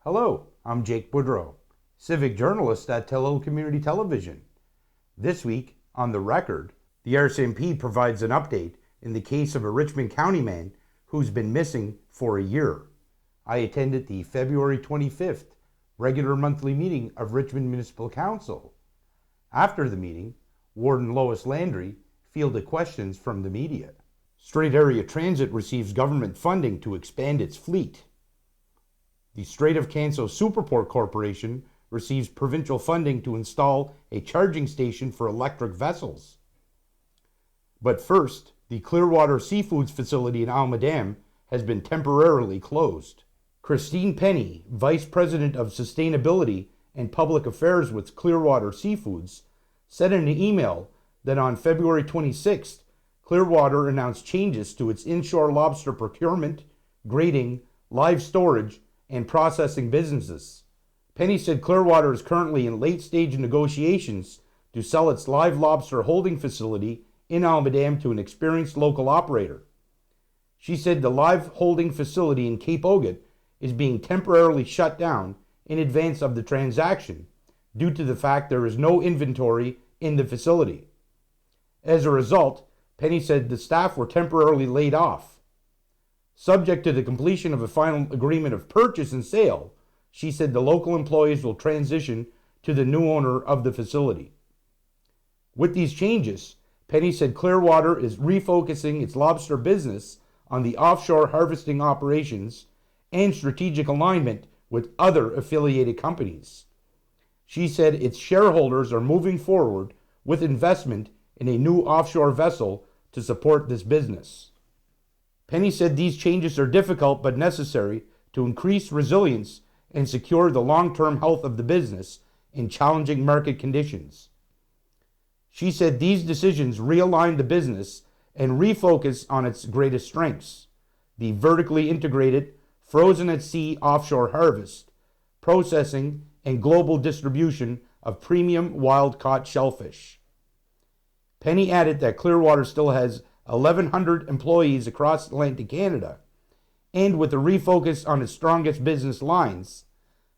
Hello, I'm Jake Boudrot, Civic Journalist at Tello Community Television. This week, on The Record, the RCMP provides an update in the case of a Richmond County man who's been missing for a year. I attended the February 25th regular monthly meeting of Richmond Municipal Council. After the meeting, Warden Lois Landry fielded questions from the media. Strait Area Transit receives government funding to expand its fleet. The Strait of Canso Superport Corporation receives provincial funding to install a charging station for electric vessels. But first, the Clearwater Seafoods facility in Almadam has been temporarily closed. Christine Penny, Vice President of Sustainability and Public Affairs with Clearwater Seafoods, said in an email that on February 26th, Clearwater announced changes to its inshore lobster procurement, grading, live storage, and processing businesses. Penny said Clearwater is currently in late-stage negotiations to sell its live lobster holding facility in Almadam to an experienced local operator. She said the live holding facility in Cape Ogut is being temporarily shut down in advance of the transaction due to the fact there is no inventory in the facility. As a result, Penny said the staff were temporarily laid off. Subject to the completion of a final agreement of purchase and sale, she said the local employees will transition to the new owner of the facility. With these changes, Penny said Clearwater is refocusing its lobster business on the offshore harvesting operations and strategic alignment with other affiliated companies. She said its shareholders are moving forward with investment in a new offshore vessel to support this business. Penny said these changes are difficult but necessary to increase resilience and secure the long-term health of the business in challenging market conditions. She said these decisions realign the business and refocus on its greatest strengths: the vertically integrated, frozen-at-sea offshore harvest, processing, and global distribution of premium wild-caught shellfish. Penny added that Clearwater still has 1,100 employees across Atlantic Canada, and with a refocus on its strongest business lines,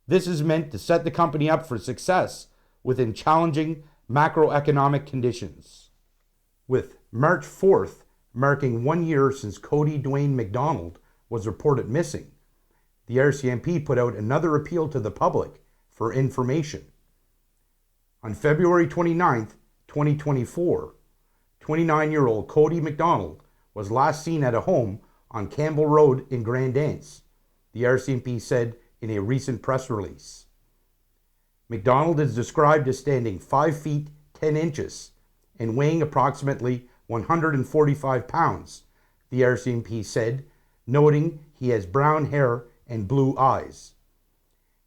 this is meant to set the company up for success within challenging macroeconomic conditions. With March 4th marking 1 year since Cody Dwayne McDonald was reported missing, the RCMP put out another appeal to the public for information. On February 29th, 2024, 29-year-old Cody McDonald was last seen at a home on Campbell Road in Grand Anse, the RCMP said in a recent press release. McDonald is described as standing 5 feet 10 inches and weighing approximately 145 pounds, the RCMP said, noting he has brown hair and blue eyes.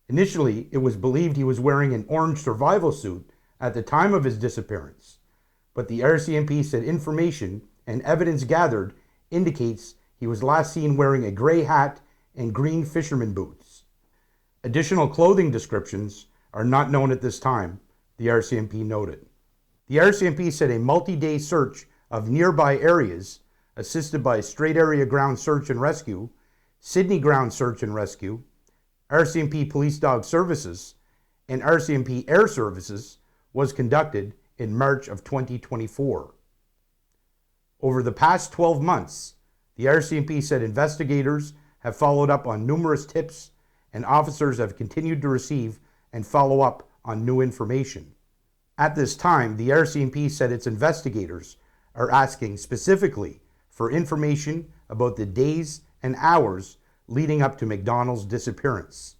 Initially, it was believed he was wearing an orange survival suit at the time of his disappearance, but the RCMP said information and evidence gathered indicates he was last seen wearing a gray hat and green fisherman boots. Additional clothing descriptions are not known at this time, the RCMP noted. The RCMP said a multi-day search of nearby areas, assisted by Strait Area Ground Search and Rescue, Sydney Ground Search and Rescue, RCMP Police Dog Services, and RCMP Air Services, was conducted in March of 2024. Over the past 12 months, the RCMP said investigators have followed up on numerous tips and officers have continued to receive and follow up on new information. At this time, the RCMP said its investigators are asking specifically for information about the days and hours leading up to McDonald's disappearance.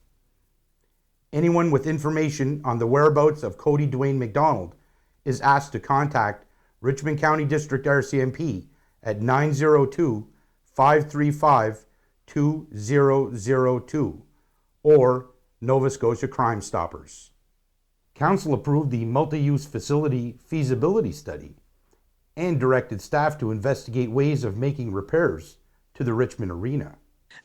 Anyone with information on the whereabouts of Cody Dwayne McDonald is asked to contact Richmond County District RCMP at 902-535-2002 or Nova Scotia Crime Stoppers. Council approved the multi-use facility feasibility study and directed staff to investigate ways of making repairs to the Richmond Arena.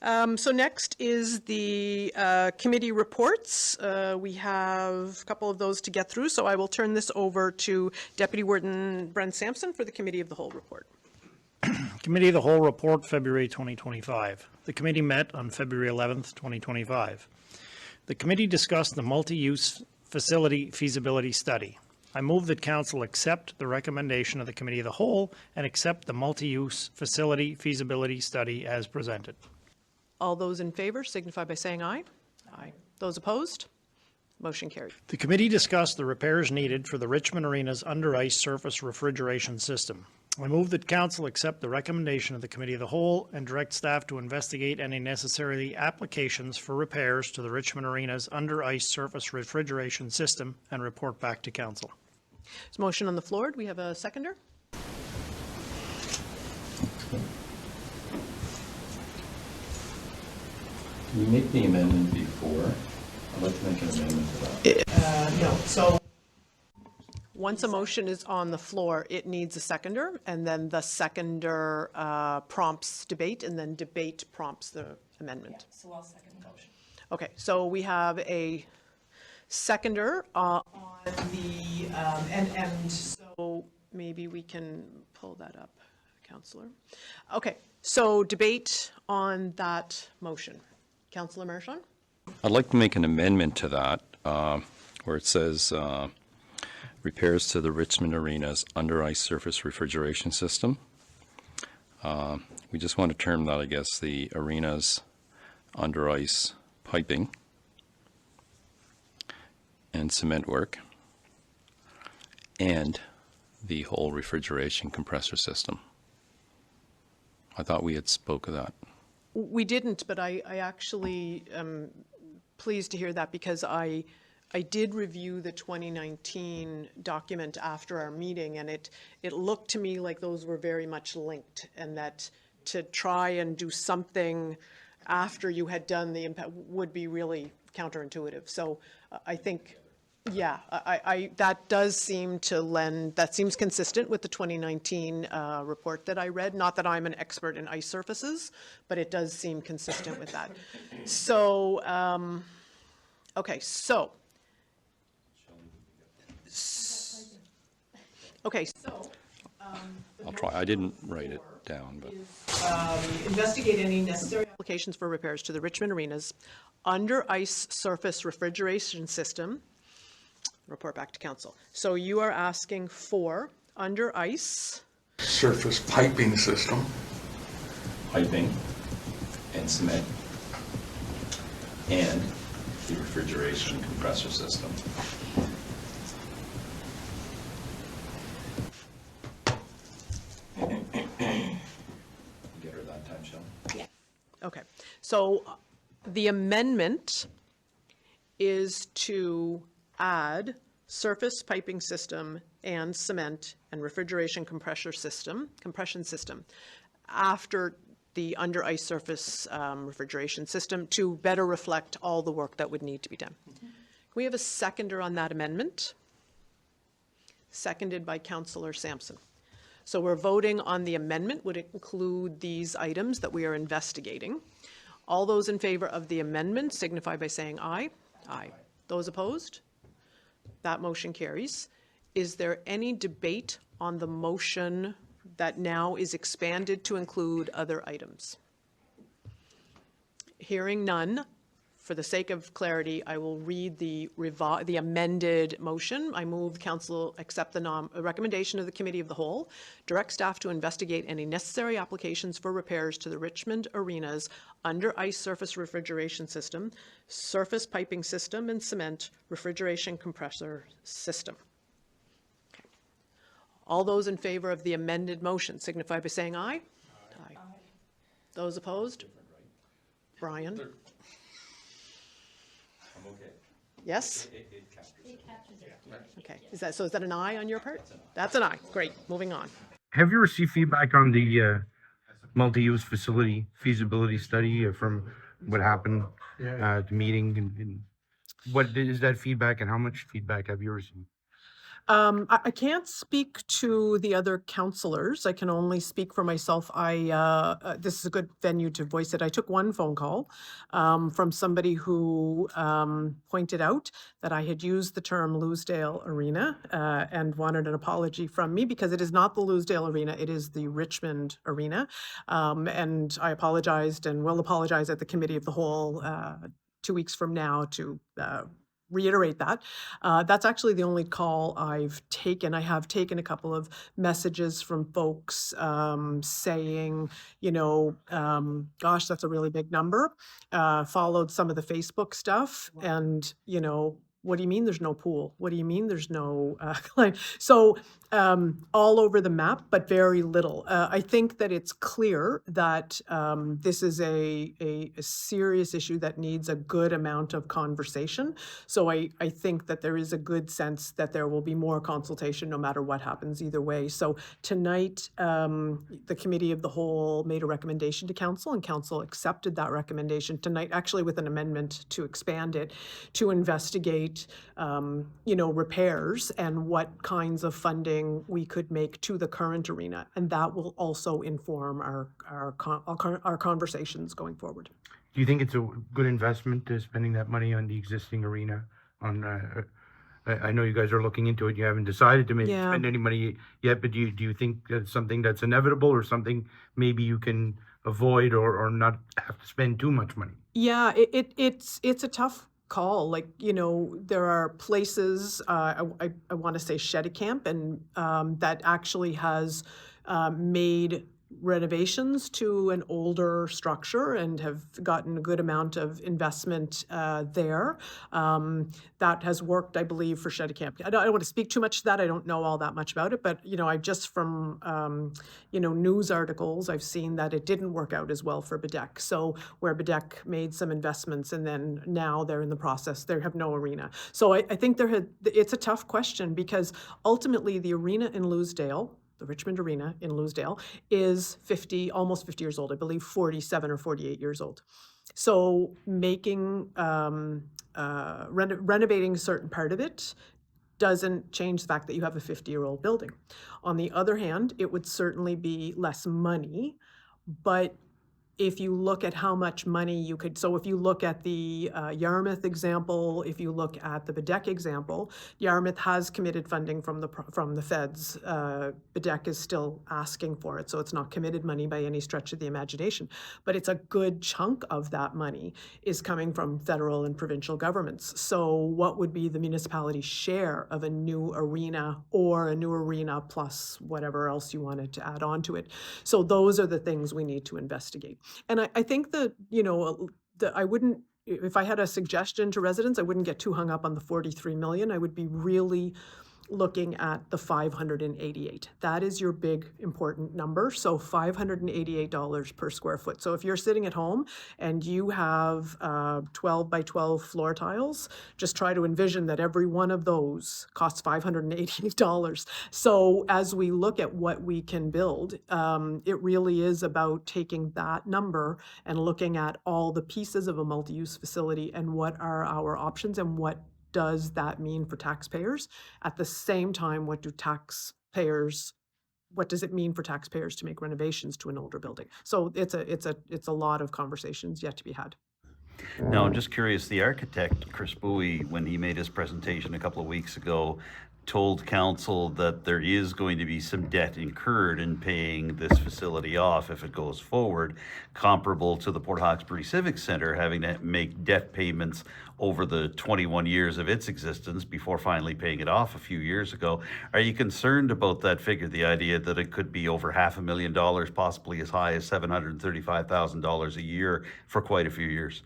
So next is the committee reports. We have a couple of those to get through, so I will turn this over to Deputy Warden Brent Sampson for the Committee of the Whole report. Committee of the Whole Report, February 2025. The committee met on February 11th, 2025. The committee discussed the multi-use facility feasibility study. I move that Council accept the recommendation of the Committee of the Whole and accept the multi-use facility feasibility study as presented. All those in favor signify by saying aye. Aye. Those opposed? Motion carried. The committee discussed the repairs needed for the Richmond Arena's under-ice surface refrigeration system. I move that Council accept the recommendation of the Committee of the Whole and direct staff to investigate any necessary applications for repairs to the Richmond Arena's under-ice surface refrigeration system and report back to Council. There's a motion on the floor. Do we have a seconder? Can you make the amendment before? I'd like to make an amendment to that. No. So once a motion is on the floor, it needs a seconder, and then the seconder prompts debate, and then debate prompts the amendment. Yeah, so I'll second the motion. Okay, so we have a seconder on the, and so maybe we can pull that up, Councillor. Okay, so debate on that motion. Councillor Marchand? I'd like to make an amendment to that where it says repairs to the Richmond Arena's under-ice surface refrigeration system. We just want to term that, I guess, the arena's under-ice piping and cement work and the whole refrigeration compressor system. I thought we had spoke of that. We didn't, but I actually am pleased to hear that because I did review the 2019 document after our meeting, and it looked to me like those were very much linked, and that to try and do something after you had done the impact would be really counterintuitive. So I think, yeah, that does seem to lend, that seems consistent with the 2019 report that I read. Not that I'm an expert in ice surfaces, but it does seem consistent with that. So, okay, so. Okay, so. I'll try. I didn't write it down, but. Investigate any necessary applications for repairs to the Richmond Arena's under-ice surface refrigeration system. Report back to Council. So you are asking for under-ice surface piping system. Piping and cement and the refrigeration compressor system. Get her that time, Shelley? Yeah. Okay, so the amendment is to add surface piping system and cement and refrigeration compression system after the under ice surface refrigeration system to better reflect all the work that would need to be done. Can we have a seconder on that amendment? Seconded by Councillor Sampson. So we're voting on the amendment, would include these items that we are investigating. All those in favor of the amendment signify by saying aye. Aye. Those opposed? That motion carries. Is there any debate on the motion that now is expanded to include other items? Hearing none, for the sake of clarity, I will read the amended motion. I move Council accept the recommendation of the Committee of the Whole, direct staff to investigate any necessary applications for repairs to the Richmond Arena's under-ice surface refrigeration system, surface piping system, and cement refrigeration compressor system. Okay. All those in favor of the amended motion signify by saying aye. Aye. Aye. Those opposed? Brian? Okay. Yes? It captures it. Okay. Is that an aye on your part? That's an aye. Great. Moving on. Have you received feedback on the multi-use facility feasibility study from what happened at the meeting? And what is that feedback, and how much feedback have you received? I can't speak to the other counselors. I can only speak for myself. This is a good venue to voice it. I took one phone call from somebody who pointed out that I had used the term Loosedale Arena and wanted an apology from me because it is not the Loosedale Arena, it is the Richmond Arena. And I apologized and will apologize at the Committee of the Whole 2 weeks from now to reiterate that. That's actually the only call I've taken. I have taken a couple of messages from folks saying, gosh, that's a really big number. Followed some of the Facebook stuff and, what do you mean there's no pool? What do you mean there's no client? So all over the map, but very little. I think that it's clear that this is a serious issue that needs a good amount of conversation. So I think that there is a good sense that there will be more consultation no matter what happens either way. So tonight, the Committee of the Whole made a recommendation to Council, and Council accepted that recommendation tonight, actually with an amendment to expand it, to investigate repairs and what kinds of funding we could make to the current arena. And that will also inform our conversations going forward. Do you think it's a good investment to spending that money on the existing arena? I know you guys are looking into it. You haven't decided to maybe spend any money yet, but do you think that's something that's inevitable or something maybe you can avoid or not have to spend too much money? Yeah, it's a tough call. There are places, I want to say Shedicamp, and that actually has made renovations to an older structure and have gotten a good amount of investment there. That has worked, I believe, for Shedicamp. I don't want to speak too much to that. I don't know all that much about it, but I just from news articles, I've seen that it didn't work out as well for Bedeck. So where Bedeck made some investments and then now they're in the process, they have no arena. So I think it's a tough question because ultimately the arena in Loosedale, the Richmond Arena in Loosedale, is almost 50 years old, I believe 47 or 48 years old. So making, renovating a certain part of it doesn't change the fact that you have a 50-year-old building. On the other hand, it would certainly be less money, but if you look at how much money you could, so if you look at the Yarmouth example, if you look at the Bedeck example, Yarmouth has committed funding from the feds. Bedeck is still asking for it, so it's not committed money by any stretch of the imagination. But it's a good chunk of that money is coming from federal and provincial governments. So what would be the municipality's share of a new arena or a new arena plus whatever else you wanted to add on to it? So those are the things we need to investigate. And I think that, I wouldn't, if I had a suggestion to residents, I wouldn't get too hung up on the 43 million. I would be really looking at the 588. That is your big important number. So $588 per square foot. So if you're sitting at home and you have 12 by 12 floor tiles, just try to envision that every one of those costs $588. So as we look at what we can build, it really is about taking that number and looking at all the pieces of a multi-use facility and what are our options and what does that mean for taxpayers? At the same time, what does it mean for taxpayers to make renovations to an older building? So it's a lot of conversations yet to be had. Now, I'm just curious, the architect, Chris Bowie, when he made his presentation a couple of weeks ago, told council that there is going to be some debt incurred in paying this facility off if it goes forward, comparable to the Port Hawkesbury Civic Centre having to make debt payments over the 21 years of its existence before finally paying it off a few years ago. Are you concerned about that figure, the idea that it could be over $500,000, possibly as high as $735,000 a year for quite a few years?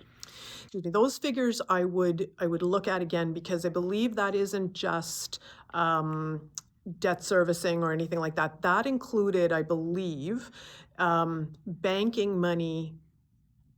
Those figures I would look at again, because I believe that isn't just debt servicing or anything like that. That included, I believe, banking money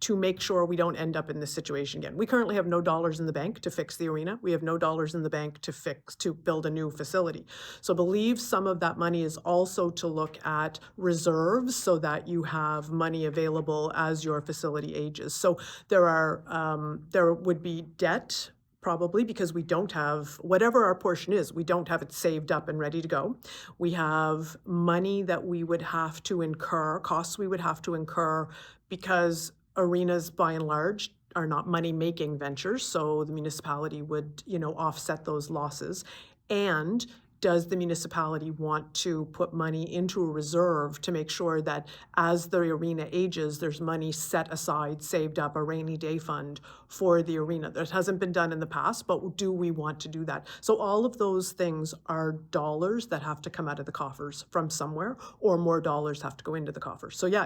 to make sure we don't end up in this situation again. We currently have no dollars in the bank to fix the arena. We have no dollars in the bank to build a new facility. So I believe some of that money is also to look at reserves so that you have money available as your facility ages. So there would be debt probably, because we don't have, whatever our portion is, we don't have it saved up and ready to go. We have money that we would have to incur, costs we would have to incur, because arenas by and large are not money-making ventures, so the municipality would, offset those losses. And does the municipality want to put money into a reserve to make sure that as the arena ages, there's money set aside, saved up, a rainy day fund for the arena? That hasn't been done in the past, but do we want to do that? So all of those things are dollars that have to come out of the coffers from somewhere, or more dollars have to go into the coffers. So yeah,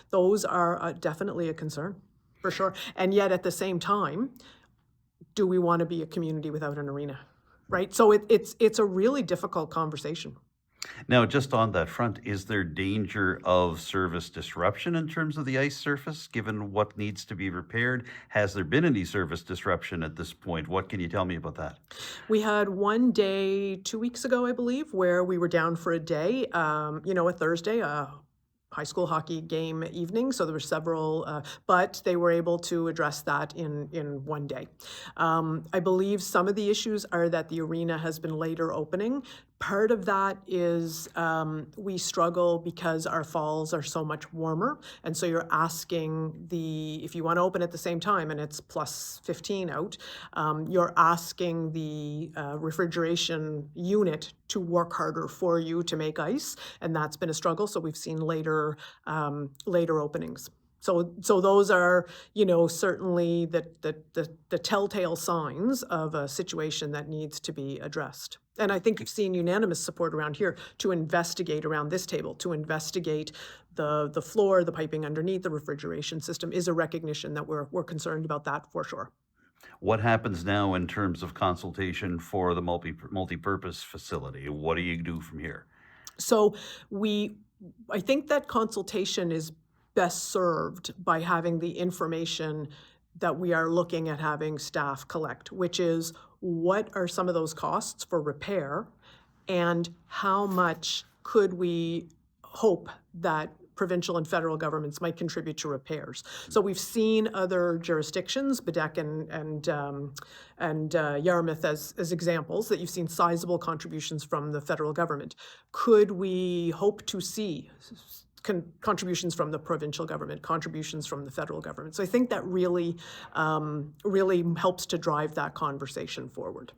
those are definitely a concern, for sure. And yet at the same time, do we want to be a community without an arena? Right? So it's a really difficult conversation. Now, just on that front, is there danger of service disruption in terms of the ice surface, given what needs to be repaired? Has there been any service disruption at this point? What can you tell me about that? We had one day 2 weeks ago, I believe, where we were down for a day, a Thursday, high school hockey game evening, so there were several, but they were able to address that in one day. I believe some of the issues are that the arena has been later opening. Part of that is we struggle because our falls are so much warmer, and so you're asking if you want to open at the same time and it's plus 15 out, you're asking the refrigeration unit to work harder for you to make ice, and that's been a struggle. So we've seen later openings. So those are, certainly the telltale signs of a situation that needs to be addressed. And I think you've seen unanimous support around here to investigate around this table, to investigate the floor, the piping underneath, the refrigeration system is a recognition that we're concerned about that for sure. What happens now in terms of consultation for the multi-purpose facility? What do you do from here? So I think that consultation is best served by having the information that we are looking at having staff collect, which is what are some of those costs for repair, and how much could we hope that provincial and federal governments might contribute to repairs. So we've seen other jurisdictions, Badek and Yarmouth as examples, that you've seen sizable contributions from the federal government. Could we hope to see contributions from the provincial government, contributions from the federal government? So I think that really helps to drive that conversation forward.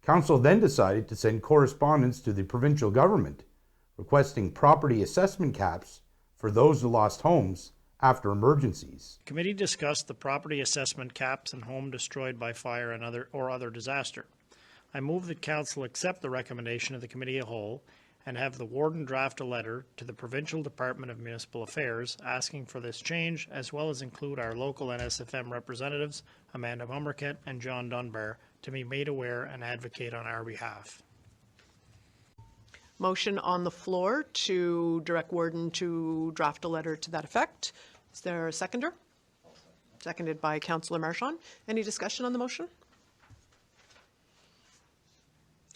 Council then decided to send correspondence to the provincial government requesting property assessment caps for those who lost homes after emergencies. The committee discussed the property assessment caps and home destroyed by fire and other disaster. I move that Council accept the recommendation of the committee as a whole and have the warden draft a letter to the Provincial Department of Municipal Affairs asking for this change, as well as include our local NSFM representatives, Amanda Arichat and John Dunbar, to be made aware and advocate on our behalf. Motion on the floor to direct Warden to draft a letter to that effect. Is there a seconder? Seconded by Councillor Marchand. Any discussion on the motion?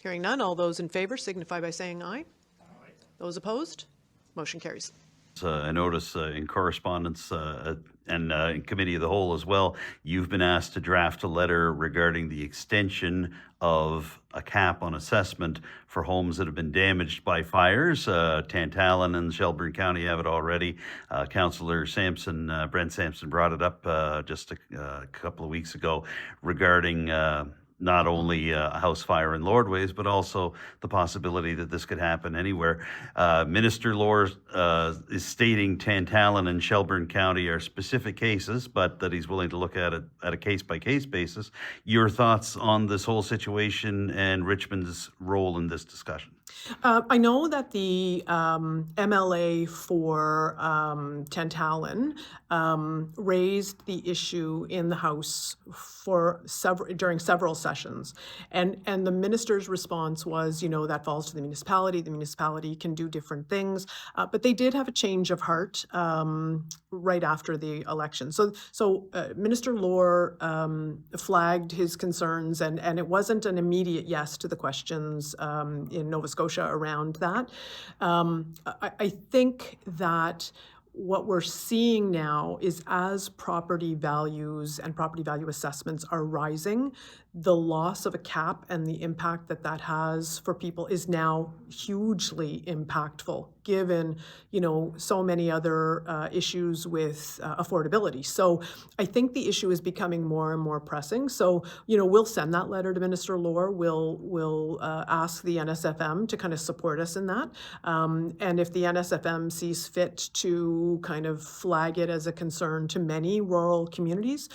Hearing none, all those in favour signify by saying aye. Aye. Those opposed? Motion carries. I notice in correspondence and in committee of the whole as well, you've been asked to draft a letter regarding the extension of a cap on assessment for homes that have been damaged by fires. Tantallon and Shelburne County have it already. Councillor Brent Sampson brought it up just a couple of weeks ago regarding not only a house fire in Lordways, but also the possibility that this could happen anywhere. Minister Lohr is stating Tantallon and Shelburne County are specific cases, but that he's willing to look at it at a case-by-case basis. Your thoughts on this whole situation and Richmond's role in this discussion? I know that the MLA for Tantallon raised the issue in the House during several sessions, and the minister's response was, that falls to the municipality. The municipality can do different things, but they did have a change of heart right after the election. So Minister Lohr flagged his concerns, and it wasn't an immediate yes to the questions in Nova Scotia around that. I think that what we're seeing now is as property values and property value assessments are rising, the loss of a cap and the impact that that has for people is now hugely impactful, given, so many other issues with affordability. So I think the issue is becoming more and more pressing. So, we'll send that letter to Minister Lohr. We'll ask the NSFM to kind of support us in that. And if the NSFM sees fit to kind of flag it as a concern to many rural communities,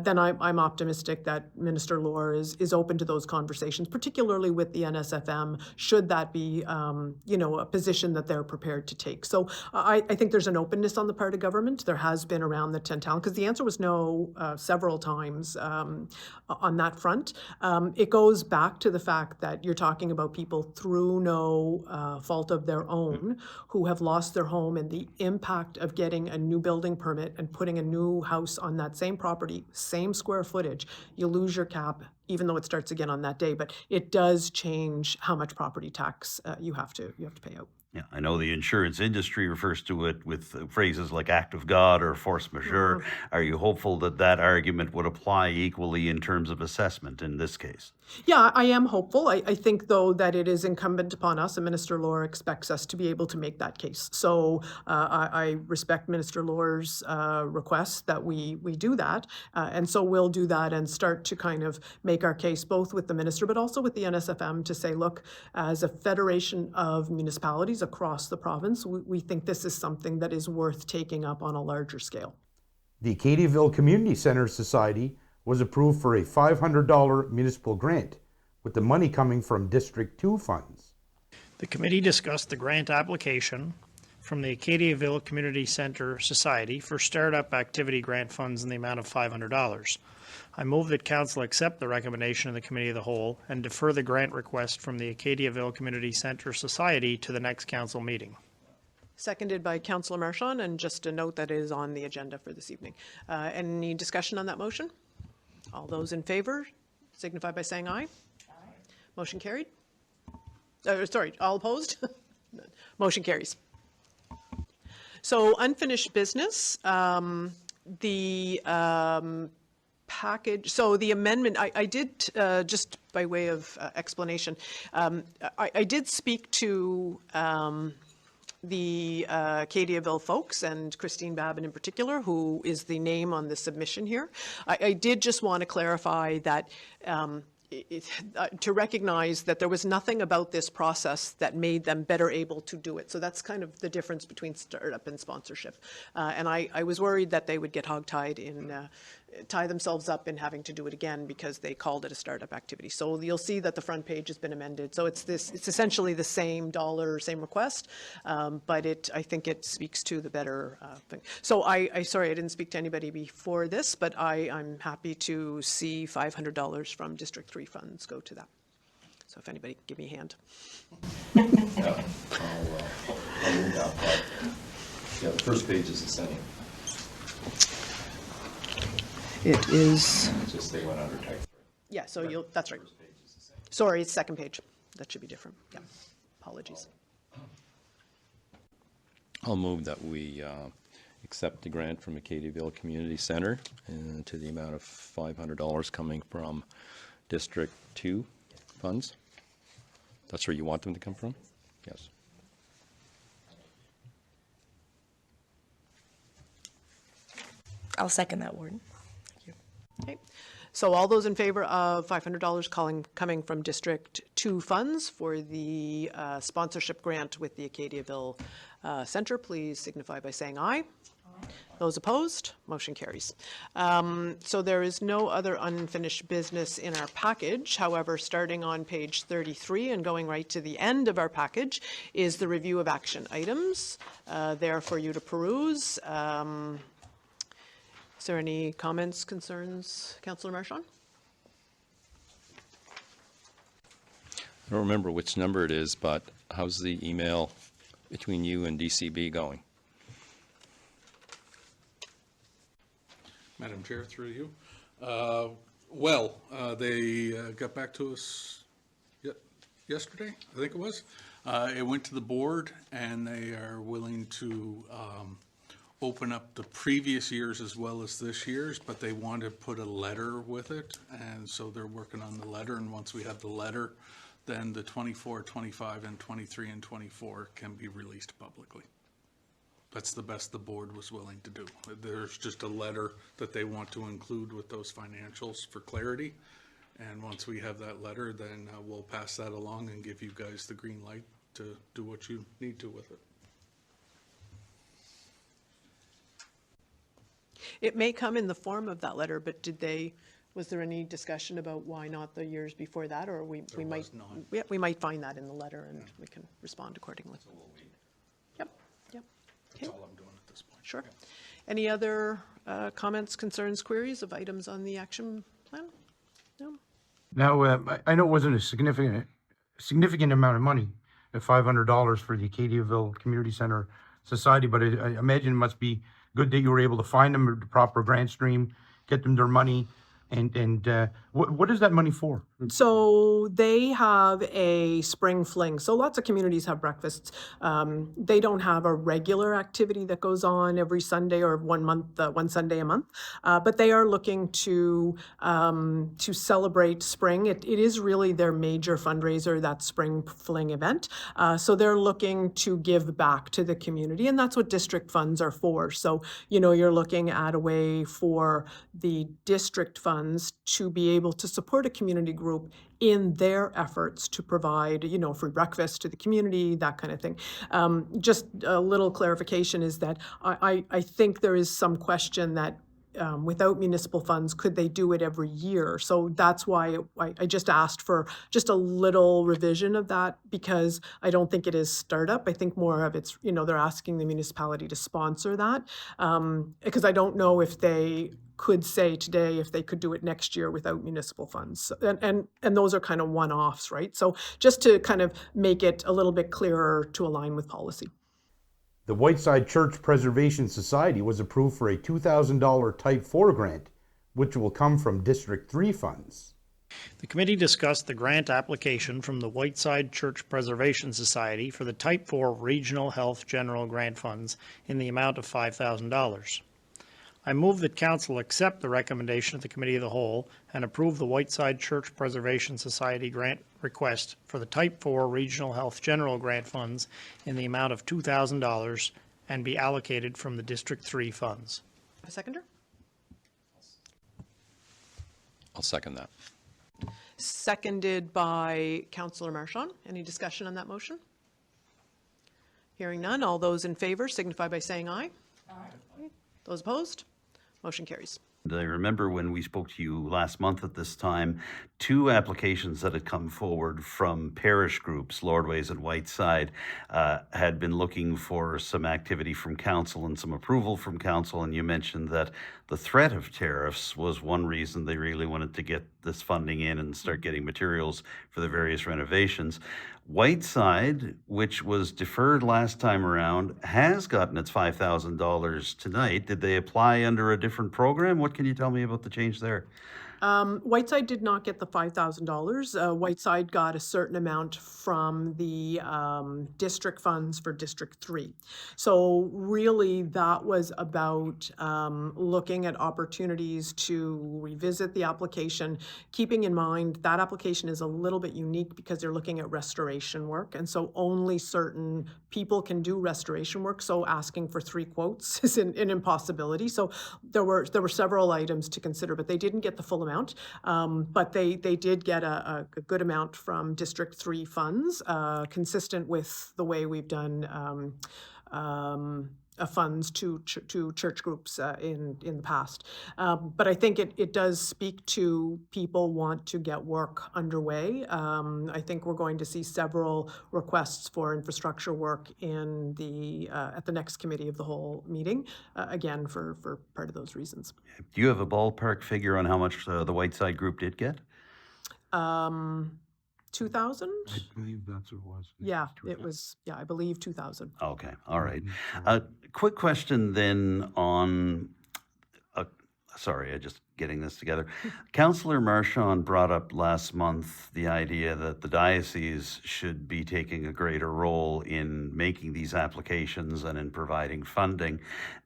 then I'm optimistic that Minister Lohr is open to those conversations, particularly with the NSFM, should that be, a position that they're prepared to take. So I think there's an openness on the part of government. There has been around the 10 town, because the answer was no several times on that front. It goes back to the fact that you're talking about people through no fault of their own who have lost their home, and the impact of getting a new building permit and putting a new house on that same property, same square footage. You lose your cap, even though it starts again on that day, but it does change how much property tax you have to pay out. Yeah, I know the insurance industry refers to it with phrases like act of God or force majeure. Are you hopeful that that argument would apply equally in terms of assessment in this case? Yeah, I am hopeful. I think, though, that it is incumbent upon us, and Minister Lohr expects us to be able to make that case. So I respect Minister Lohr's request that we do that. And so we'll do that and start to kind of make our case, both with the minister, but also with the NSFM, to say, look, as a federation of municipalities across the province, we think this is something that is worth taking up on a larger scale. The Acadiaville Community Centre Society was approved for a $500 municipal grant, with the money coming from District 2 funds. The committee discussed the grant application from the Acadiaville Community Centre Society for startup activity grant funds in the amount of $500. I move that Council accept the recommendation of the Committee of the Whole and defer the grant request from the Acadiaville Community Centre Society to the next Council meeting. Seconded by Councillor Marchand, and just a note that is on the agenda for this evening. Any discussion on that motion? All those in favor signify by saying aye. Aye. Motion carried. All opposed? Motion carries. So unfinished business, the package, so the amendment, I did, just by way of explanation, I did speak to the Acadiaville folks, and Christine Babin in particular, who is the name on the submission here. I did just want to clarify that to recognize that there was nothing about this process that made them better able to do it. So that's kind of the difference between startup and sponsorship. And I was worried that they would get hogtied in, tie themselves up in having to do it again because they called it a startup activity. So you'll see that the front page has been amended. So it's essentially the same dollar, same request, but I think it speaks to the better thing. So sorry, I didn't speak to anybody before this, but I'm happy to see $500 from District 3 funds go to that. So if anybody can give me a hand. Yeah, I'll move that part. Yeah, the first page is the same. It is. Just they went under type 3. Yeah, so that's right. Sorry, it's second page. That should be different. Yeah, apologies. I'll move that we accept the grant from Acadiaville Community Centre to the amount of $500 coming from District 2 funds. That's where you want them to come from? Yes. I'll second that, Warden. Thank you. Okay. So all those in favor of $500 coming from District 2 funds for the sponsorship grant with the Acadiaville Centre, please signify by saying aye. Those opposed, motion carries. So there is no other unfinished business in our package. However, starting on page 33 and going right to the end of our package is the review of action items there for you to peruse. Is there any comments, concerns, Councillor Marchand? I don't remember which number it is, but how's the email between you and DCB going? Madam Chair, through you. They got back to us yesterday, I think it was. It went to the board, and they are willing to open up the previous years as well as this year's, but they want to put a letter with it, and so they're working on the letter, and once we have the letter, then the 24, 25, and 23 and 24 can be released publicly. That's the best the board was willing to do. There's just a letter that they want to include with those financials for clarity, and once we have that letter, then we'll pass that along and give you guys the green light to do what you need to with it. It may come in the form of that letter, but was there any discussion about why not the years before that, or we might? was not. Yeah, we might find that in the letter and we can respond accordingly. Yep, yep. That's Okay, all I'm doing at this point. sure. Any other comments, concerns, queries of items on the action plan? No? Now, I know it wasn't a significant amount of money, at $500 for the Acadiaville Community Center Society, but I imagine it must be good that you were able to find them the proper grant stream, get them their money, and what is that money for? So they have a spring fling. So lots of communities have breakfasts. They don't have a regular activity that goes on every Sunday or one Sunday a month. But they are looking to celebrate spring. It is really their major fundraiser, that spring fling event. So they're looking to give back to the community, and that's what district funds are for. So, you're looking at a way for the district funds to be able to support a community group in their efforts to provide, free breakfast to the community, that kind of thing. Just a little clarification is that I think there is some question that without municipal funds, could they do it every year? So that's why I just asked for just a little revision of that, because I don't think it is startup. I think more of it's, they're asking the municipality to sponsor that, because I don't know if they could say today if they could do it next year without municipal funds. And those are kind of one-offs, right? So just to kind of make it a little bit clearer to align with policy. The Whiteside Church Preservation Society was approved for a $2,000 Type 4 grant, which will come from District 3 funds. The committee discussed the grant application from the Whiteside Church Preservation Society for the Type 4 Regional Health General Grant Funds in the amount of $5,000. I move that Council accept the recommendation of the Committee of the Whole and approve the Whiteside Church Preservation Society grant request for the Type 4 Regional Health General Grant Funds in the amount of $2,000 and be allocated from the District 3 funds. A seconder? I'll second that. Seconded by Councillor Marchand. Any discussion on that motion? Hearing none, all those in favor signify by saying aye. Aye. Those opposed? Motion carries. I remember when we spoke to you last month at this time, 2 applications that had come forward from parish groups, Lordways and Whiteside, had been looking for some activity from council and some approval from council. And you mentioned that the threat of tariffs was one reason they really wanted to get this funding in and start getting materials for the various renovations. Whiteside, which was deferred last time around, has gotten its $5,000 tonight. Did they apply under a different program? What can you tell me about the change there? Whiteside did not get the $5,000. Whiteside got a certain amount from the district funds for District 3. So really that was about looking at opportunities to revisit the application, keeping in mind that application is a little bit unique because they're looking at restoration work, and so only certain people can do restoration work, so asking for 3 quotes is an impossibility. So there were several items to consider, but they didn't get the full amount, but they did get a good amount from District 3 funds, consistent with the way we've done funds to church groups in the past. But I think it does speak to people want to get work underway. I think we're going to see several requests for infrastructure work in at the next Committee of the Whole meeting, again, for part of those reasons. Do you have a ballpark figure on how much the Whiteside group did get? 2,000? I believe that's what it was. Yeah, it was, I believe 2,000. Okay, all right. Quick question then on a sorry, I'm just getting this together. Councillor Marchand brought up last month the idea that the diocese should be taking a greater role in making these applications and in providing funding.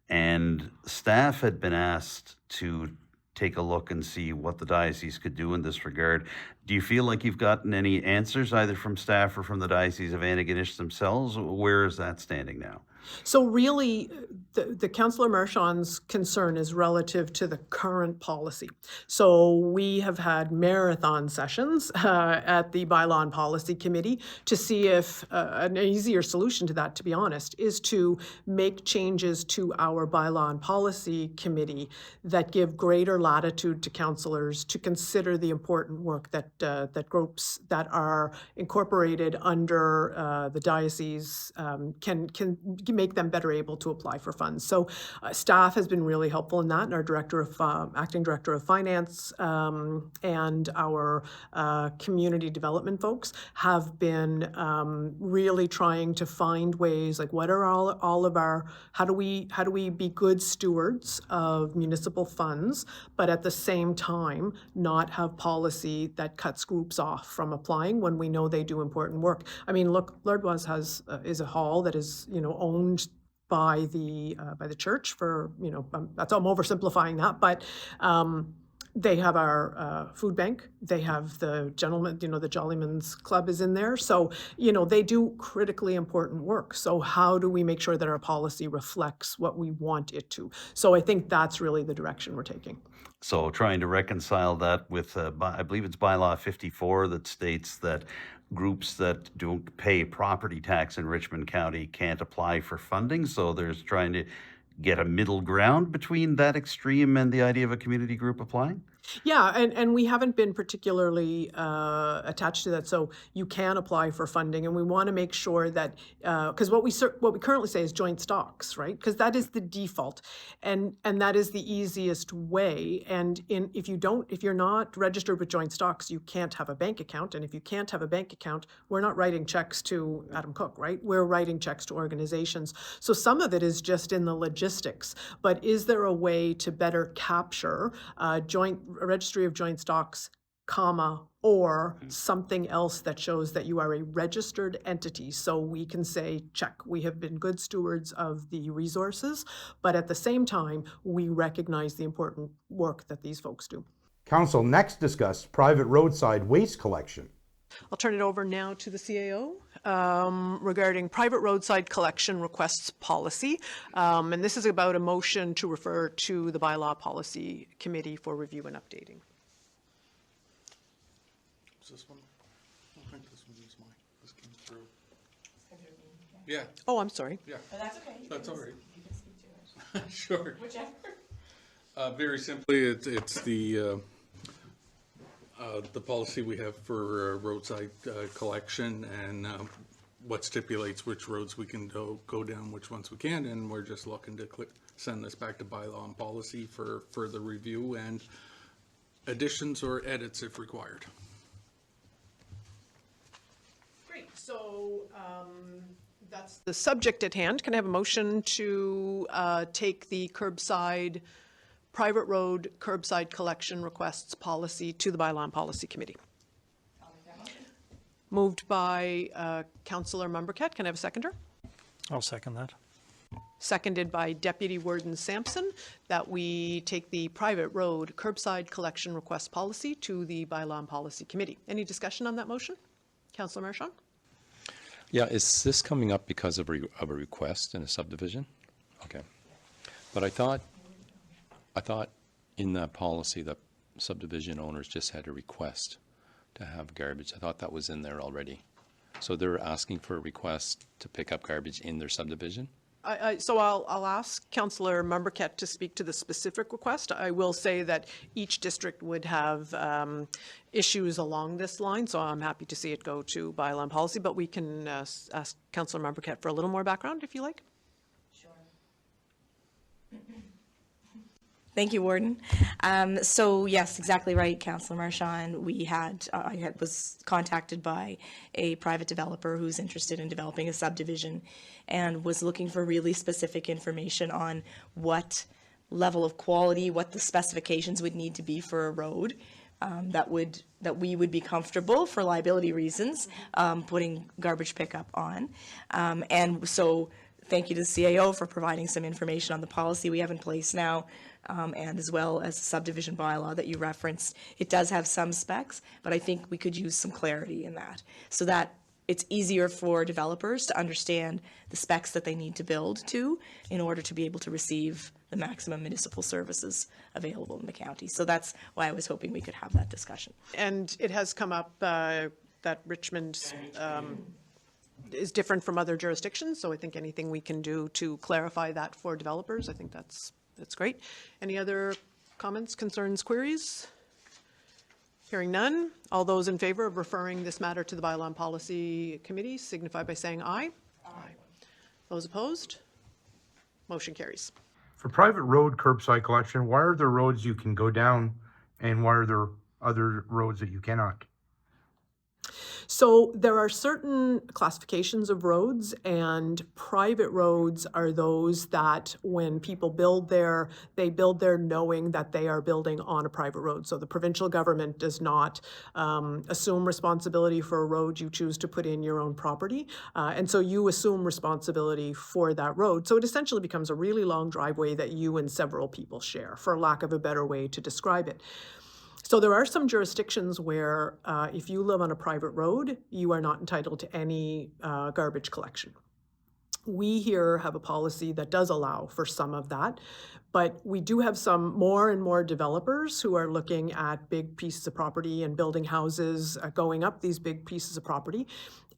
And staff had been asked to take a look and see what the diocese could do in this regard. Do you feel like you've gotten any answers either from staff or from the Diocese of Antigonish themselves? Where is that standing now? So really, the Councillor Marchand's concern is relative to the current policy. So we have had marathon sessions at the Bylaw and Policy Committee to see if an easier solution to that, to be honest, is to make changes to our Bylaw and Policy Committee that give greater latitude to councillors to consider the important work that that groups that are incorporated under the diocese can make them better able to apply for funds. So staff has been really helpful in that, and our acting director of finance and our community development folks have been really trying to find ways, like what are all of our, how do we be good stewards of municipal funds, but at the same time not have policy that cuts groups off from applying when we know they do important work. I mean, look, Lordwas is a hall that is, owned by the church for, that's, I'm oversimplifying that, but they have our food bank. They have the gentleman, the Jollyman's Club is in there. So, they do critically important work. So how do we make sure that our policy reflects what we want it to? So I think that's really the direction we're taking. So trying to reconcile that with, I believe it's bylaw 54 that states that groups that don't pay property tax in Richmond County can't apply for funding. So there's trying to get a middle ground between that extreme and the idea of a community group applying? Yeah, and we haven't been particularly attached to that. So you can apply for funding, and we want to make sure that because what we currently say is joint stocks, right? Because that is the default, and that is the easiest way. And if you're not registered with joint stocks, you can't have a bank account. And if you can't have a bank account, we're not writing checks to Adam Cook, right? We're writing checks to organizations. So some of it is just in the logistics. But is there a way to better capture a registry of joint stocks, or something else that shows that you are a registered entity, so we can say, check, we have been good stewards of the resources, but at the same time, we recognize the important work that these folks do. Council next discussed private roadside waste collection. I'll turn it over now to the CAO regarding private roadside collection requests policy. And this is about a motion to refer to the Bylaw Policy Committee for review and updating. Is this one? I think this one is mine. This came through. Yeah. Oh, I'm sorry. Yeah. But that's okay. That's all right. You can speak to it. Sure. Whichever. Very simply, it's the policy we have for roadside collection and what stipulates which roads we can go down, which ones we can, and we're just looking to send this back to Bylaw and Policy for further review and additions or edits if required. Great. So that's the subject at hand. Can I have a motion to take the private road curbside collection requests policy to the Bylaw and Policy Committee? Moved by Councillor Mumbercat. Can I have a seconder? I'll second that. Seconded by Deputy Warden Sampson, that we take the private road curbside collection request policy to the Bylaw and Policy Committee. Any discussion on that motion? Councillor Marchand? Yeah, is this coming up because of a request in a subdivision? Okay. But I thought in that policy that subdivision owners just had a request to have garbage. I thought that was in there already. So they're asking for a request to pick up garbage in their subdivision? So I'll ask Councillor Mumbercat to speak to the specific request. I will say that each district would have issues along this line, so I'm happy to see it go to Bylaw and Policy, but we can ask Councillor Mumbercat for a little more background if you like. Thank you, Warden. So yes, exactly right, Councillor Marchand. I was contacted by a private developer who's interested in developing a subdivision and was looking for really specific information on what level of quality, what the specifications would need to be for a road that we would be comfortable for liability reasons putting garbage pickup on. And so thank you to the CAO for providing some information on the policy we have in place now, and as well as the subdivision bylaw that you referenced. It does have some specs, but I think we could use some clarity in that so that it's easier for developers to understand the specs that they need to build to in order to be able to receive the maximum municipal services available in the county. So that's why I was hoping we could have that discussion. And it has come up that Richmond is different from other jurisdictions, so I think anything we can do to clarify that for developers, I think that's great. Any other comments, concerns, queries? Hearing none, all those in favor of referring this matter to the Bylaw and Policy Committee signify by saying aye. Aye. Those opposed? Motion carries. For private road curbside collection, why are there roads you can go down and why are there other roads that you cannot? So there are certain classifications of roads, and private roads are those that when people build there, they build there knowing that they are building on a private road. So the provincial government does not assume responsibility for a road you choose to put in your own property. And so you assume responsibility for that road. So it essentially becomes a really long driveway that you and several people share, for lack of a better way to describe it. So there are some jurisdictions where if you live on a private road, you are not entitled to any garbage collection. We here have a policy that does allow for some of that, but we do have some more and more developers who are looking at big pieces of property and building houses, going up these big pieces of property.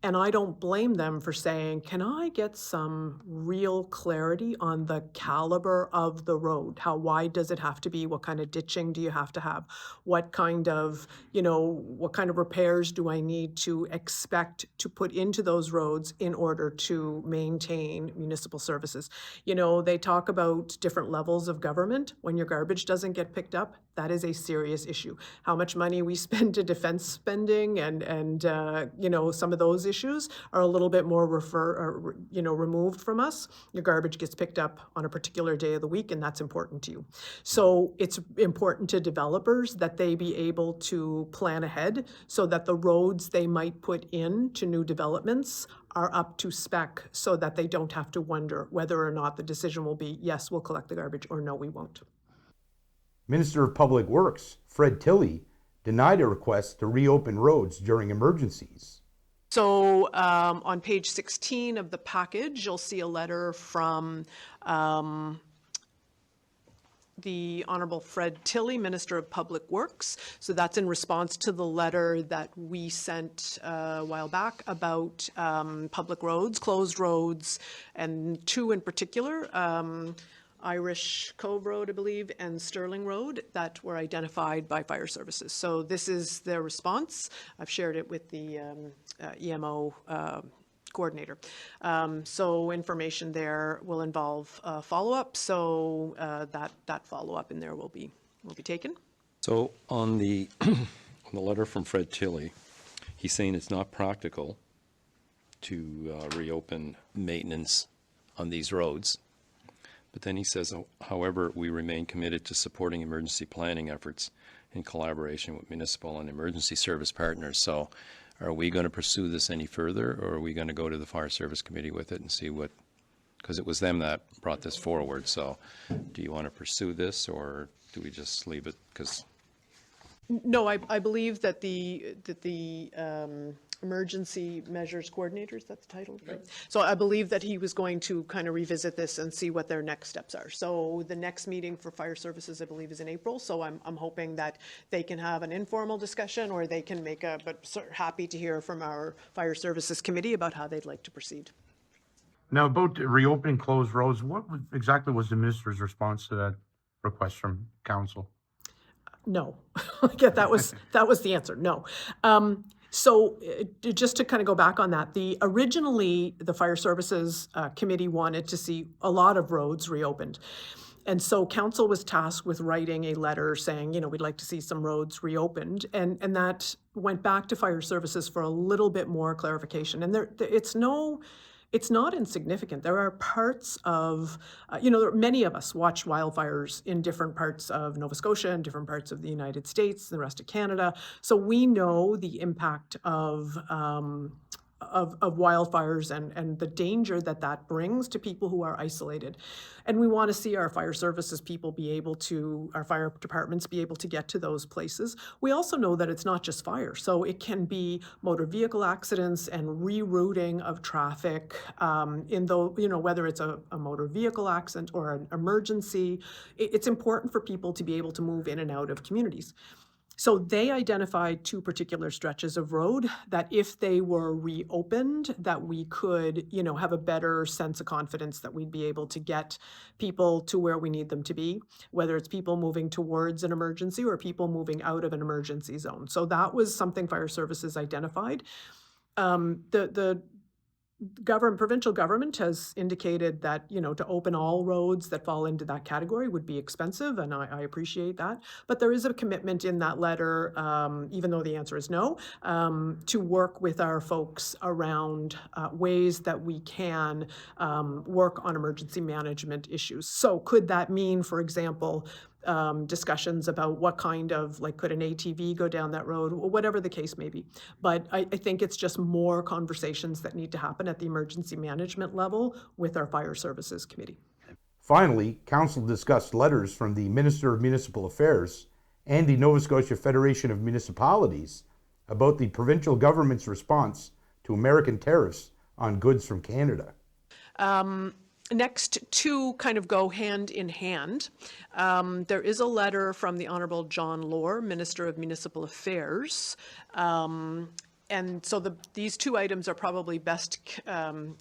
And I don't blame them for saying, can I get some real clarity on the caliber of the road? How wide does it have to be? What kind of ditching do you have to have? What kind of, what kind of repairs do I need to expect to put into those roads in order to maintain municipal services? They talk about different levels of government. When your garbage doesn't get picked up, that is a serious issue. How much money we spend to defense spending and some of those issues are a little bit more removed from us. Your garbage gets picked up on a particular day of the week, and that's important to you. So it's important to developers that they be able to plan ahead so that the roads they might put in to new developments are up to spec so that they don't have to wonder whether or not the decision will be, yes, we'll collect the garbage, or no, we won't. Minister of Public Works, Fred Tilley, denied a request to reopen roads during emergencies. So on page 16 of the package, you'll see a letter from the Honourable Fred Tilley, Minister of Public Works. So that's in response to the letter that we sent a while back about public roads, closed roads, and two in particular, Irish Cove Road, I believe, and Sterling Road, that were identified by fire services. So this is their response. I've shared it with the EMO coordinator. So information there will involve follow-up. So that follow-up in there will be taken. So on the on the letter from Fred Tilley, he's saying it's not practical to reopen maintenance on these roads. But then he says, however, we remain committed to supporting emergency planning efforts in collaboration with municipal and emergency service partners. So are we going to pursue this any further, or are we going to go to the Fire Service Committee with it and see what, because it was them that brought this forward. So do you want to pursue this, or do we just leave it? Because no, I believe that the emergency measures coordinator, is that the title? Right. So I believe that he was going to kind of revisit this and see what their next steps are. So the next meeting for fire services, I believe, is in April. So I'm hoping that they can have an informal discussion, or they can make but happy to hear from our fire services committee about how they'd like to proceed. Now, about reopening closed roads, what exactly was the minister's response to that request from council? No. Yeah, that was the answer. No. So just to kind of go back on that, originally the Fire Services Committee wanted to see a lot of roads reopened. And so council was tasked with writing a letter saying, we'd like to see some roads reopened. And that went back to Fire Services for a little bit more clarification. And it's it's not insignificant. There are parts of, many of us watch wildfires in different parts of Nova Scotia and different parts of the United States, the rest of Canada. So we know the impact of wildfires and the danger that brings to people who are isolated. And we want to see our fire services people be able to, our fire departments be able to get to those places. We also know that it's not just fire. So it can be motor vehicle accidents and rerouting of traffic whether it's a motor vehicle accident or an emergency. It's important for people to be able to move in and out of communities. So they identified 2 particular stretches of road that if they were reopened, that we could, have a better sense of confidence that we'd be able to get people to where we need them to be, whether it's people moving towards an emergency or people moving out of an emergency zone. So that was something fire services identified. The provincial government has indicated that, to open all roads that fall into that category would be expensive, and I appreciate that. But there is a commitment in that letter, even though the answer is no, to work with our folks around ways that we can work on emergency management issues. So could that mean, for example, discussions about what kind of, could an ATV go down that road, or whatever the case may be. But I think it's just more conversations that need to happen at the emergency management level with our Fire Services Committee. Finally, Council discussed letters from the Minister of Municipal Affairs and the Nova Scotia Federation of Municipalities about the provincial government's response to American tariffs on goods from Canada. Next, 2 kind of go hand in hand. There is a letter from the Honourable John Lohr, Minister of Municipal Affairs. And so these 2 items are probably best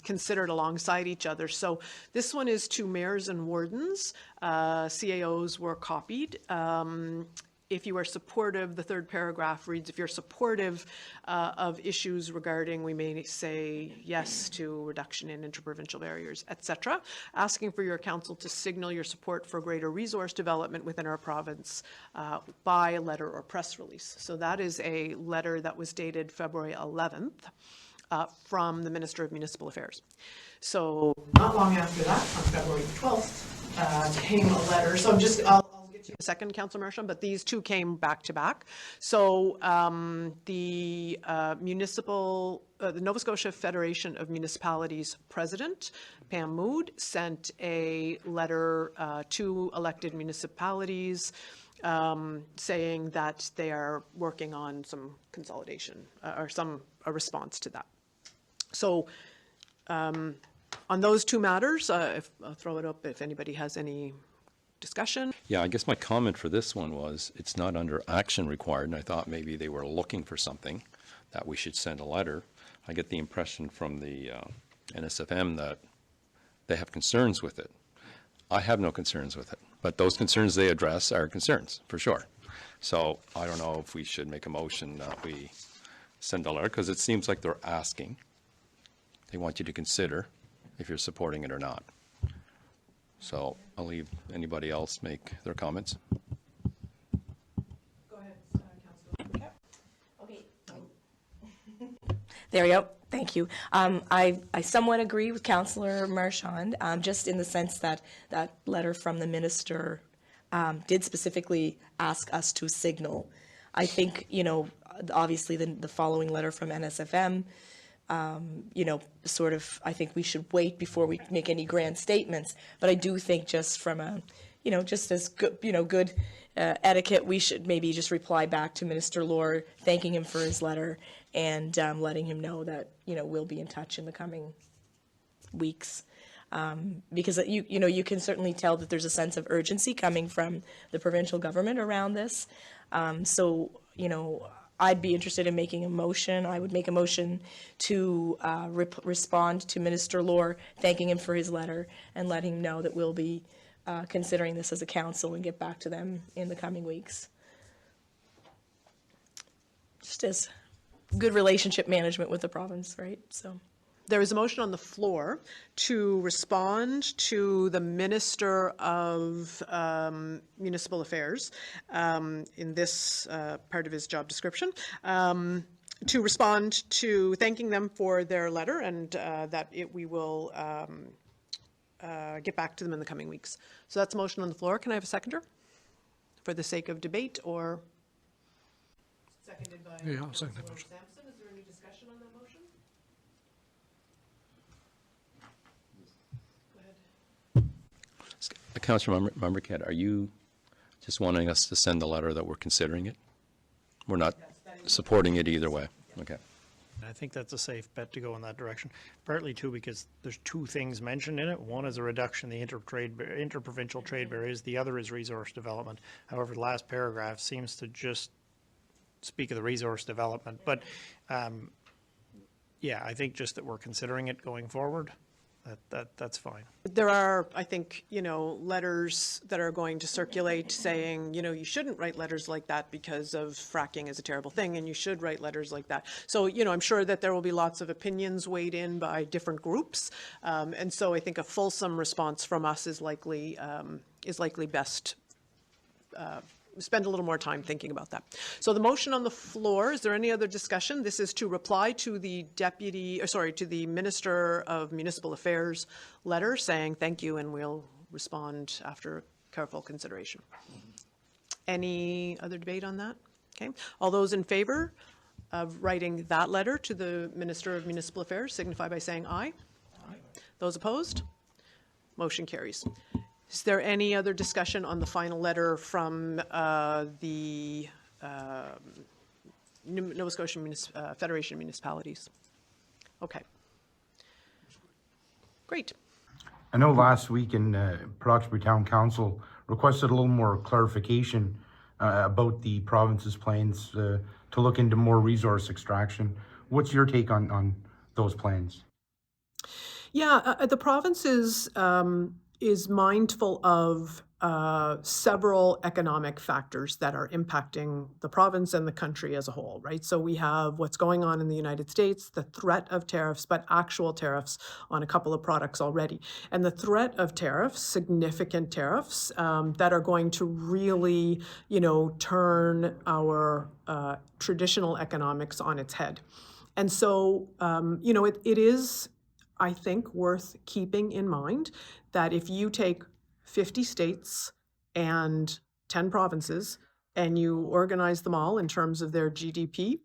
considered alongside each other. So this one is to mayors and wardens. CAOs were copied. If you are supportive, the 3rd paragraph reads, if you're supportive of issues regarding, we may say yes to reduction in interprovincial barriers, etc., asking for your council to signal your support for greater resource development within our province by a letter or press release. So that is a letter that was dated February 11th from the Minister of Municipal Affairs. So not long after that, on February 12th, came a letter. So I'll get you a second, Councillor Marchand, but these 2 came back to back. So the Nova Scotia Federation of Municipalities President, Pam Mood, sent a letter to elected municipalities saying that they are working on some consolidation or a response to that. So on those 2 matters, I'll throw it up if anybody has any discussion. Yeah, I guess my comment for this one was it's not under action required, and I thought maybe they were looking for something that we should send a letter. I get the impression from the NSFM that they have concerns with it. I have no concerns with it, but those concerns they address are concerns, for sure. So I don't know if we should make a motion that we send a letter, because it seems like they're asking. They want you to consider if you're supporting it or not. So I'll leave anybody else make their comments. Go ahead, Councillor. Okay. There we go. Thank you. I somewhat agree with Councillor Marchand, just in the sense that that letter from the minister did specifically ask us to signal. I think, obviously the following letter from NSFM, I think we should wait before we make any grand statements. But I do think just from a, just as good, good etiquette, we should maybe just reply back to Minister Lohr, thanking him for his letter and letting him know that, we'll be in touch in the coming weeks. Because you can certainly tell that there's a sense of urgency coming from the provincial government around this. I'd be interested in making a motion. I would make a motion to respond to Minister Lohr, thanking him for his letter and letting him know that we'll be considering this as a council and get back to them in the coming weeks. Just as good relationship management with the province, right? So. There is a motion on the floor to respond to the Minister of Municipal Affairs in this part of his job description, to respond to thanking them for their letter, and that we will get back to them in the coming weeks. So that's a motion on the floor. Can I have a seconder for the sake of debate, or seconded by Yeah, I'll second that motion. Sampson? Is there any discussion on that motion? Go ahead. Councilor Membercat, are you just wanting us to send the letter that we're considering it? We're not supporting it either way? Okay. I think that's a safe bet to go in that direction, partly too because there's two things mentioned in it. One is a reduction in the interprovincial trade barriers. The other is resource development. However, the last paragraph seems to just speak of the resource development. But yeah, I think just that we're considering it going forward, that's fine. There are, I think, letters that are going to circulate saying, you shouldn't write letters like that because of fracking is a terrible thing, and you should write letters like that. So, I'm sure that there will be lots of opinions weighed in by different groups. And so I think a fulsome response from us is likely best. Spend a little more time thinking about that. So the motion on the floor, is there any other discussion? This is to reply to the to the Minister of Municipal Affairs letter saying thank you, and we'll respond after careful consideration. Any other debate on that? Okay. All those in favor of writing that letter to the Minister of Municipal Affairs signify by saying aye. Aye. Those opposed? Motion carries. Is there any other discussion on the final letter from the Nova Scotia Federation of Municipalities? Okay. Great. I know last week in Port Hawkesbury Town Council requested a little more clarification about the province's plans to look into more resource extraction. What's your take on those plans? Yeah, the province is mindful of several economic factors that are impacting the province and the country as a whole, right? So we have what's going on in the United States, the threat of tariffs, but actual tariffs on a couple of products already. And the threat of tariffs, significant tariffs, that are going to really, turn our traditional economics on its head. And so, it is, I think, worth keeping in mind that if you take 50 states and 10 provinces and you organize them all in terms of their GDP,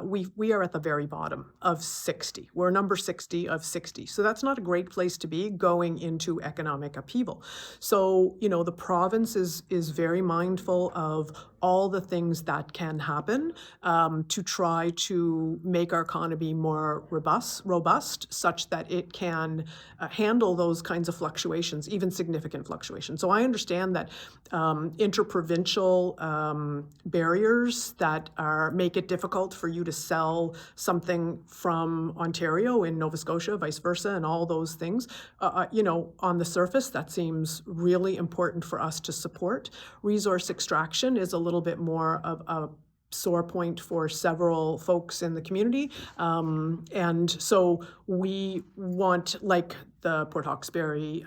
we are at the very bottom of 60. We're number 60 of 60. So that's not a great place to be going into economic upheaval. So, the province is very mindful of all the things that can happen to try to make our economy more robust such that it can handle those kinds of fluctuations, even significant fluctuations. So I understand that interprovincial barriers that make it difficult for you to sell something from Ontario in Nova Scotia, vice versa, and all those things, on the surface, that seems really important for us to support. Resource extraction is a little bit more of a sore point for several folks in the community. And so we want, like the Port Hawkesbury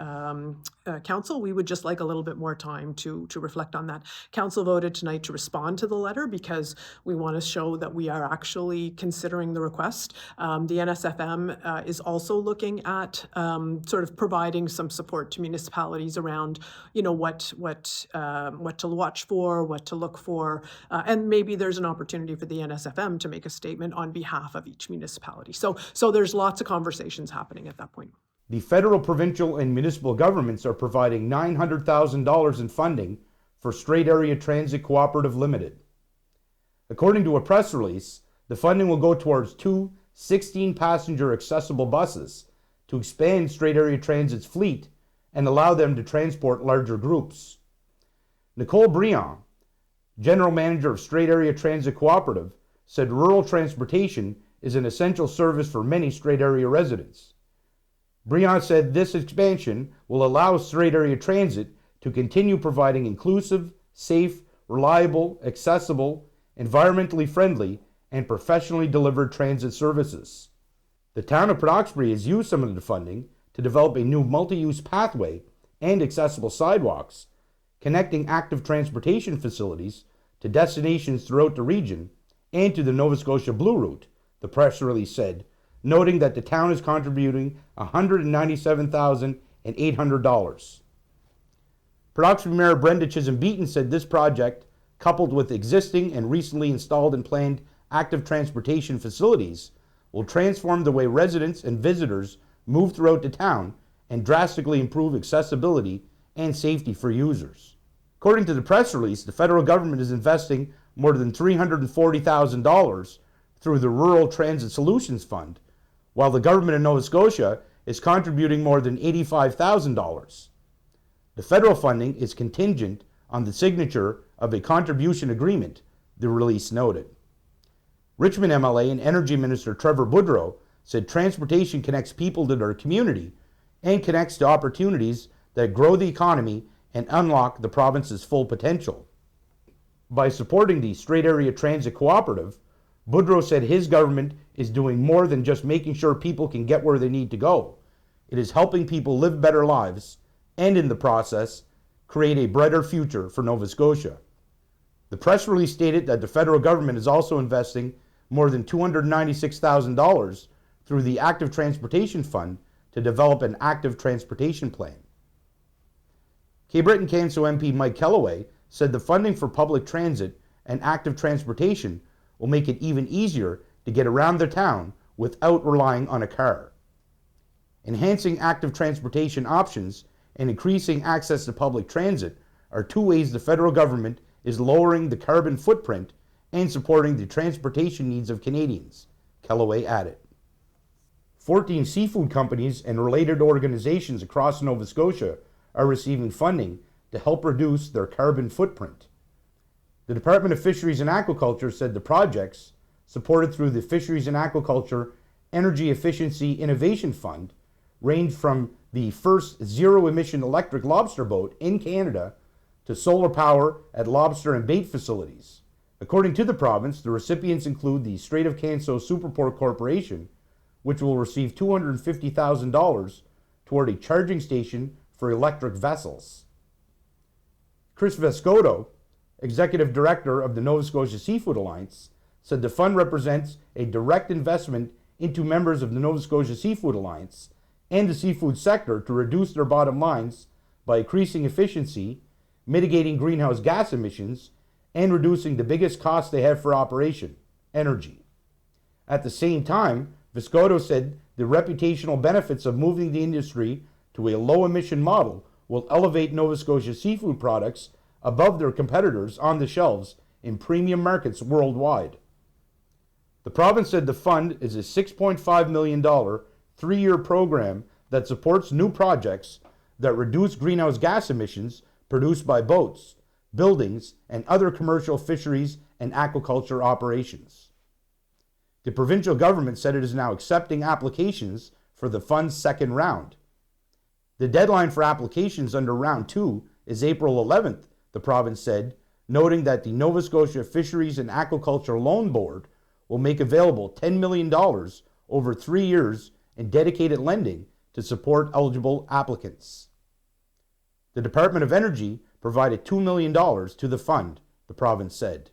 Council, we would just like a little bit more time to reflect on that. Council voted tonight to respond to the letter because we want to show that we are actually considering the request. The NSFM is also looking at sort of providing some support to municipalities around, what to watch for, what to look for, and maybe there's an opportunity for the NSFM to make a statement on behalf of each municipality. So there's lots of conversations happening at that point. The federal, provincial, and municipal governments are providing $900,000 in funding for Strait Area Transit Cooperative Limited. According to a press release, the funding will go towards 2 16-passenger accessible buses to expand Strait Area Transit's fleet and allow them to transport larger groups. Nicole Briand, General Manager of Strait Area Transit Cooperative, said rural transportation is an essential service for many Strait Area residents. Briand said this expansion will allow Strait Area Transit to continue providing inclusive, safe, reliable, accessible, environmentally friendly, and professionally delivered transit services. The town of Port Hawkesbury has used some of the funding to develop a new multi-use pathway and accessible sidewalks, connecting active transportation facilities to destinations throughout the region and to the Nova Scotia Blue Route, the press release said, noting that the town is contributing $197,800. Port Hawkesbury Mayor Brenda Chisholm-Beaton said this project, coupled with existing and recently installed and planned active transportation facilities, will transform the way residents and visitors move throughout the town and drastically improve accessibility and safety for users. According to the press release, the federal government is investing more than $340,000 through the Rural Transit Solutions Fund, while the government of Nova Scotia is contributing more than $85,000. The federal funding is contingent on the signature of a contribution agreement, the release noted. Richmond MLA and Energy Minister Trevor Boudrot said transportation connects people to their community and connects to opportunities that grow the economy and unlock the province's full potential. By supporting the Strait Area Transit Cooperative, Boudrot said his government is doing more than just making sure people can get where they need to go. It is helping people live better lives and, in the process, create a brighter future for Nova Scotia. The press release stated that the federal government is also investing more than $296,000 through the Active Transportation Fund to develop an active transportation plan. Cape Breton Canso MP Mike Kellaway said the funding for public transit and active transportation will make it even easier to get around the town without relying on a car. Enhancing active transportation options and increasing access to public transit are two ways the federal government is lowering the carbon footprint and supporting the transportation needs of Canadians, Kellaway added. 14 seafood companies and related organizations across Nova Scotia are receiving funding to help reduce their carbon footprint. The Department of Fisheries and Aquaculture said the projects, supported through the Fisheries and Aquaculture Energy Efficiency Innovation Fund, range from the first zero-emission electric lobster boat in Canada to solar power at lobster and bait facilities. According to the province, the recipients include the Strait of Canso Superport Corporation, which will receive $250,000 toward a charging station for electric vessels. Chris Vescoto, Executive Director of the Nova Scotia Seafood Alliance, said the fund represents a direct investment into members of the Nova Scotia Seafood Alliance and the seafood sector to reduce their bottom lines by increasing efficiency, mitigating greenhouse gas emissions, and reducing the biggest cost they have for operation, energy. At the same time, Vescoto said the reputational benefits of moving the industry to a low-emission model will elevate Nova Scotia seafood products above their competitors on the shelves in premium markets worldwide. The province said the fund is a $6.5 million three-year program that supports new projects that reduce greenhouse gas emissions produced by boats, buildings, and other commercial fisheries and aquaculture operations. The provincial government said it is now accepting applications for the fund's second round. The deadline for applications under round 2 is April 11th, the province said, noting that the Nova Scotia Fisheries and Aquaculture Loan Board will make available $10 million over 3 years in dedicated lending to support eligible applicants. The Department of Energy provided $2 million to the fund, the province said.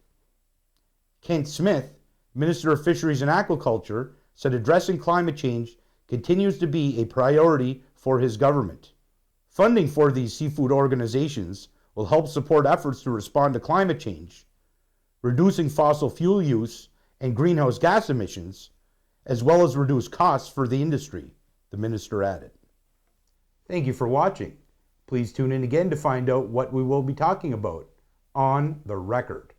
Kent Smith, Minister of Fisheries and Aquaculture, said addressing climate change continues to be a priority for his government. Funding for these seafood organizations will help support efforts to respond to climate change, reducing fossil fuel use and greenhouse gas emissions, as well as reduce costs for the industry, the minister added. Thank you for watching. Please tune in again to find out what we will be talking about on The Record.